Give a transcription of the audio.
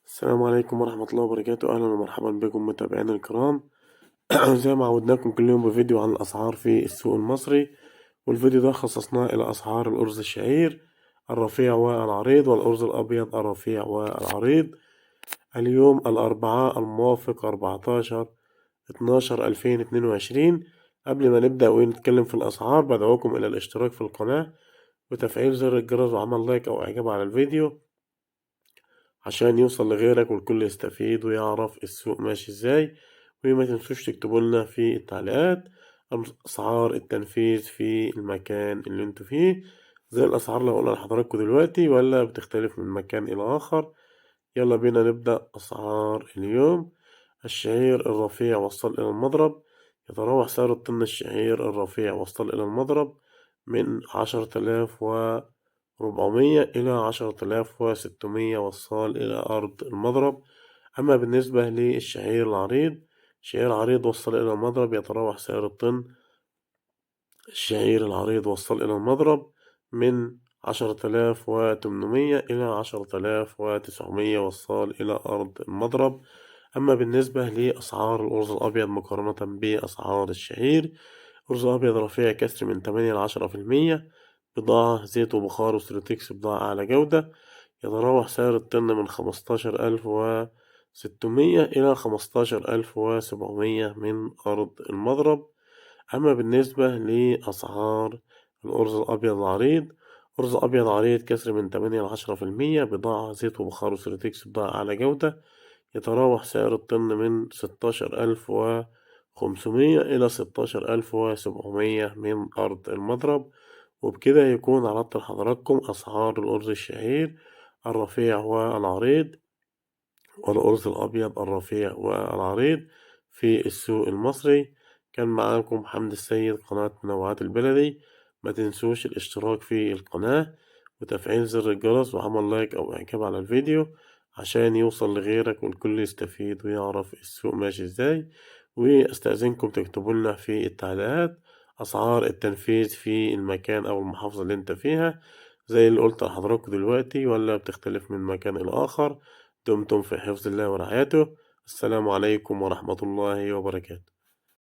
السلام عليكم ورحمة الله وبركاته، أهلا ومرحبا بكم متابعينا الكرام. زي ما عودناكم كل يوم بفيديو عن الأسعار في السوق المصري، والفيديو ده خصصناه إلى أسعار الأرز الشعير الرفيع والعريض والأرز الأبيض الرفيع والعريض. اليوم الأربعاء الموافق 14/12/2022. قبل ما نبدأ ونتكلم في الأسعار بدعوكم إلى الاشتراك في القناة وتفعيل زر الجرس وعمل لايك أو إعجاب على الفيديو عشان يوصل لغيرك والكل يستفيد ويعرف السوق ماشي ازاي. وما تنسوش تكتبوا لنا في التعليقات أسعار التنفيذ في المكان اللي انتوا فيه، زي الأسعار اللي هقولها لحضراتكم دلوقتي ولا بتختلف من مكان إلى آخر. يلا بينا نبدأ أسعار اليوم. الشعير الرفيع وصل إلى المضرب. يتراوح سعر الطن الشعير الرفيع وصل إلى المضرب من 10,400 إلى 10,600 وصال إلى أرض المضرب. أما بالنسبة للشعير العريض، الشعير العريض وصل إلى المضرب يتراوح سعر الطن الشعير العريض وصل إلى المضرب من 10,800 إلى 10,900 وصال إلى أرض المضرب. أما بالنسبة لأسعار الأرز الأبيض مقارنة بأسعار الشعير، أرز أبيض رفيع كسر من 8 ل10%، بضاعة زيت وبخار وستريتكس بضاعة أعلى جودة. يتراوح سعر الطن من 15,600 إلى 15,700 من أرض المضرب. أما بالنسبة لأسعار الأرز الأبيض العريض، أرز أبيض عريض كسر من 8 ل10%، بضاعة زيت وبخار وسيرتكس بضاعة أعلى جودة. يتراوح سعر الطن من 16,500 إلى 16,700 من أرض المضرب. وبكده يكون عرضت لحضراتكم أسعار الأرز الشعير الرفيع والعريض والأرز الأبيض الرفيع والعريض في السوق المصري. كان معاكم حمد السيد، قناة منوعات البلدي. ما تنسوش الاشتراك في القناة وتفعيل زر الجرس وعمل لايك أو إعجاب على الفيديو عشان يوصل لغيرك والكل يستفيد ويعرف السوق ماشي ازاي. واستأذنكم تكتبوا لنا في التعليقات أسعار التنفيذ في المكان أو المحافظة اللي انت فيها، زي اللي قلت لحضراتكم دلوقتي ولا بتختلف من مكان إلى آخر. دمتم في حفظ الله ورعايته. السلام عليكم ورحمة الله وبركاته.